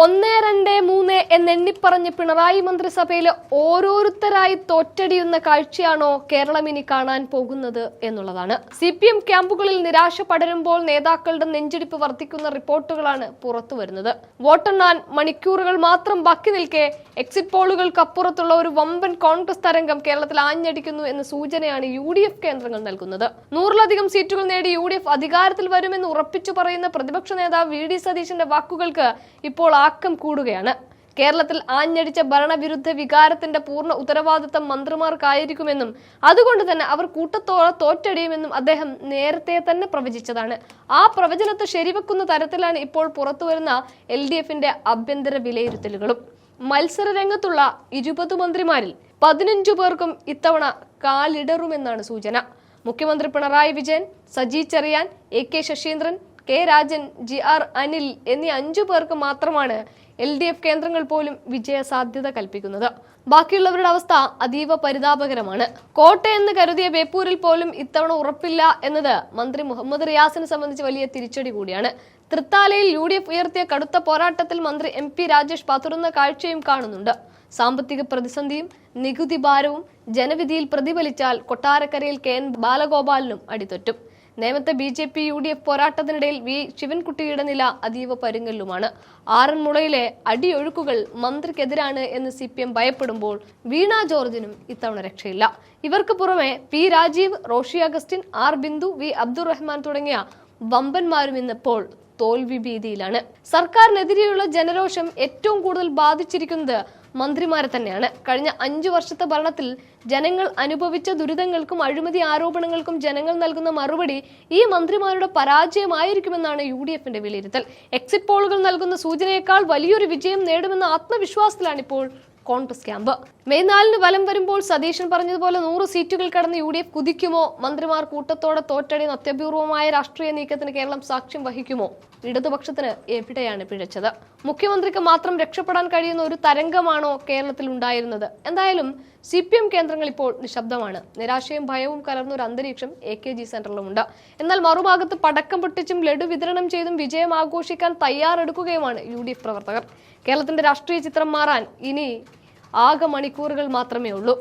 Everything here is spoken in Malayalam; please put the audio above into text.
1, 2, 3 എന്നെണ്ണിപ്പറഞ്ഞ് പിണറായി മന്ത്രിസഭയിലെ ഓരോരുത്തരായി തോറ്റടിയുന്ന കാഴ്ചയാണോ കേരളം ഇനി കാണാൻ പോകുന്നത് എന്നുള്ളതാണ്. CPM ക്യാമ്പുകളിൽ നിരാശ പടരുമ്പോൾ നേതാക്കളുടെ നെഞ്ചിടിപ്പ് വർദ്ധിക്കുന്ന റിപ്പോർട്ടുകളാണ് പുറത്തുവരുന്നത്. വോട്ടെണ്ണാൻ മണിക്കൂറുകൾ മാത്രം ബാക്കി നിൽക്കെ എക്സിറ്റ് പോളുകൾക്കപ്പുറത്തുള്ള ഒരു വമ്പൻ കോൺഗ്രസ് തരംഗം കേരളത്തിൽ ആഞ്ഞടിക്കുന്നു എന്ന സൂചനയാണ് UDF കേന്ദ്രങ്ങൾ നൽകുന്നത്. 100-ലധികം സീറ്റുകൾ നേടി UDF അധികാരത്തിൽ വരുമെന്ന് ഉറപ്പിച്ചു പറയുന്ന പ്രതിപക്ഷ നേതാവ് VD സതീശന്റെ വാക്കുകൾക്ക് ഇപ്പോൾ ആക്കം കൂടുകയാണ്. കേരളത്തിൽ ആഞ്ഞടിച്ച ഭരണവിരുദ്ധ വികാരത്തിന്റെ പൂർണ്ണ ഉത്തരവാദിത്തം മന്ത്രിമാർക്കായിരിക്കുമെന്നും അതുകൊണ്ട് തന്നെ അവർ കൂട്ടത്തോടെ തോറ്റടിയുമെന്നും അദ്ദേഹം നേരത്തെ തന്നെ പ്രവചിച്ചതാണ്. ആ പ്രവചനത്തെ ശരിവെക്കുന്ന തരത്തിലാണ് ഇപ്പോൾ പുറത്തുവരുന്ന LDFന്റെ ആഭ്യന്തര വിലയിരുത്തലുകളും. മത്സര രംഗത്തുള്ള 20 മന്ത്രിമാരിൽ 15 പേർക്കും ഇത്തവണ കാലിടറുമെന്നാണ് സൂചന. മുഖ്യമന്ത്രി Pinarayi Vijayan, Saji Cherian, AK Saseendran, K Rajan, GR Anil എന്നീ 5 പേർക്ക് മാത്രമാണ് LDF കേന്ദ്രങ്ങൾ പോലും വിജയ സാധ്യത കൽപ്പിക്കുന്നത്. ബാക്കിയുള്ളവരുടെ അവസ്ഥ അതീവ പരിതാപകരമാണ്. കോട്ടയെന്ന് കരുതിയ ബേപ്പൂരിൽ പോലും ഇത്തവണ ഉറപ്പില്ല എന്നത് മന്ത്രി മുഹമ്മദ് റിയാസിനെ സംബന്ധിച്ച് വലിയ തിരിച്ചടി കൂടിയാണ്. തൃത്താലയിൽ UDF ഉയർത്തിയ കടുത്ത പോരാട്ടത്തിൽ മന്ത്രി MP രാജേഷ് പതുറുന്ന കാഴ്ചയും കാണുന്നുണ്ട്. സാമ്പത്തിക പ്രതിസന്ധിയും നികുതി ഭാരവും ജനവിധിയിൽ പ്രതിഫലിച്ചാൽ കൊട്ടാരക്കരയിൽ KN ബാലഗോപാലിനും അടിതൊറ്റും. നേമത്തെ BJP UDF പോരാട്ടത്തിനിടയിൽ V ശിവൻകുട്ടിയുടെ നില അതീവ പരുങ്ങലുമാണ്. ആറന്മുളയിലെ അടിയൊഴുക്കുകൾ മന്ത്രിക്കെതിരാണ് എന്ന് CPM ഭയപ്പെടുമ്പോൾ വീണ ജോർജിനും ഇത്തവണ രക്ഷയില്ല. ഇവർക്ക് പുറമെ P Rajeev, Roshy Augustine, R Bindu, V Abdurahman തുടങ്ങിയ വമ്പന്മാരും ഇന്നിപ്പോൾ തോൽവി ഭീതിയിലാണ്. സർക്കാരിനെതിരെയുള്ള ജനരോഷം ഏറ്റവും കൂടുതൽ ബാധിച്ചിരിക്കുന്നത് മന്ത്രിമാരെ തന്നെയാണ്. കഴിഞ്ഞ 5 വർഷത്തെ ഭരണത്തിൽ ജനങ്ങൾ അനുഭവിച്ച ദുരിതങ്ങൾക്കും അഴിമതി ആരോപണങ്ങൾക്കും ജനങ്ങൾ നൽകുന്ന മറുപടി ഈ മന്ത്രിമാരുടെ പരാജയമായിരിക്കുമെന്നാണ് UDFന്റെ വിലയിരുത്തൽ. എക്സിറ്റ് പോളുകൾ നൽകുന്ന സൂചനയേക്കാൾ വലിയൊരു വിജയം നേടുമെന്ന ആത്മവിശ്വാസത്തിലാണ് ഇപ്പോൾ കോൺഗ്രസ് ക്യാമ്പ്. മെയ് 4-ന് ഫലം വരുമ്പോൾ സതീശൻ പറഞ്ഞതുപോലെ 100 സീറ്റുകൾ കടന്ന് UDF കുതിക്കുമോ? മന്ത്രിമാർ കൂട്ടത്തോടെ തോറ്റടിയുന്ന അത്യപൂർവമായ രാഷ്ട്രീയ നീക്കത്തിന് കേരളം സാക്ഷ്യം വഹിക്കുമോ? ഇടതുപക്ഷത്തിന് എവിടെയാണ് പിഴച്ചത്? മുഖ്യമന്ത്രിക്ക് മാത്രം രക്ഷപ്പെടാൻ കഴിയുന്ന ഒരു തരംഗമാണോ കേരളത്തിൽ ഉണ്ടായിരുന്നത്? എന്തായാലും CPM കേന്ദ്രങ്ങൾ ഇപ്പോൾ നിശബ്ദമാണ്. നിരാശയും ഭയവും കലർന്ന ഒരു അന്തരീക്ഷം AKG സെന്ററിലുമുണ്ട്. എന്നാൽ മറുഭാഗത്ത് പടക്കം പൊട്ടിച്ചും ലഡു വിതരണം ചെയ്തും വിജയം ആഘോഷിക്കാൻ തയ്യാറെടുക്കുകയുമാണ് UDF പ്രവർത്തകർ. കേരളത്തിന്റെ രാഷ്ട്രീയ ചിത്രം മാറാൻ ഇനി ആകെ മണിക്കൂറുകൾ മാത്രമേ ഉള്ളൂ.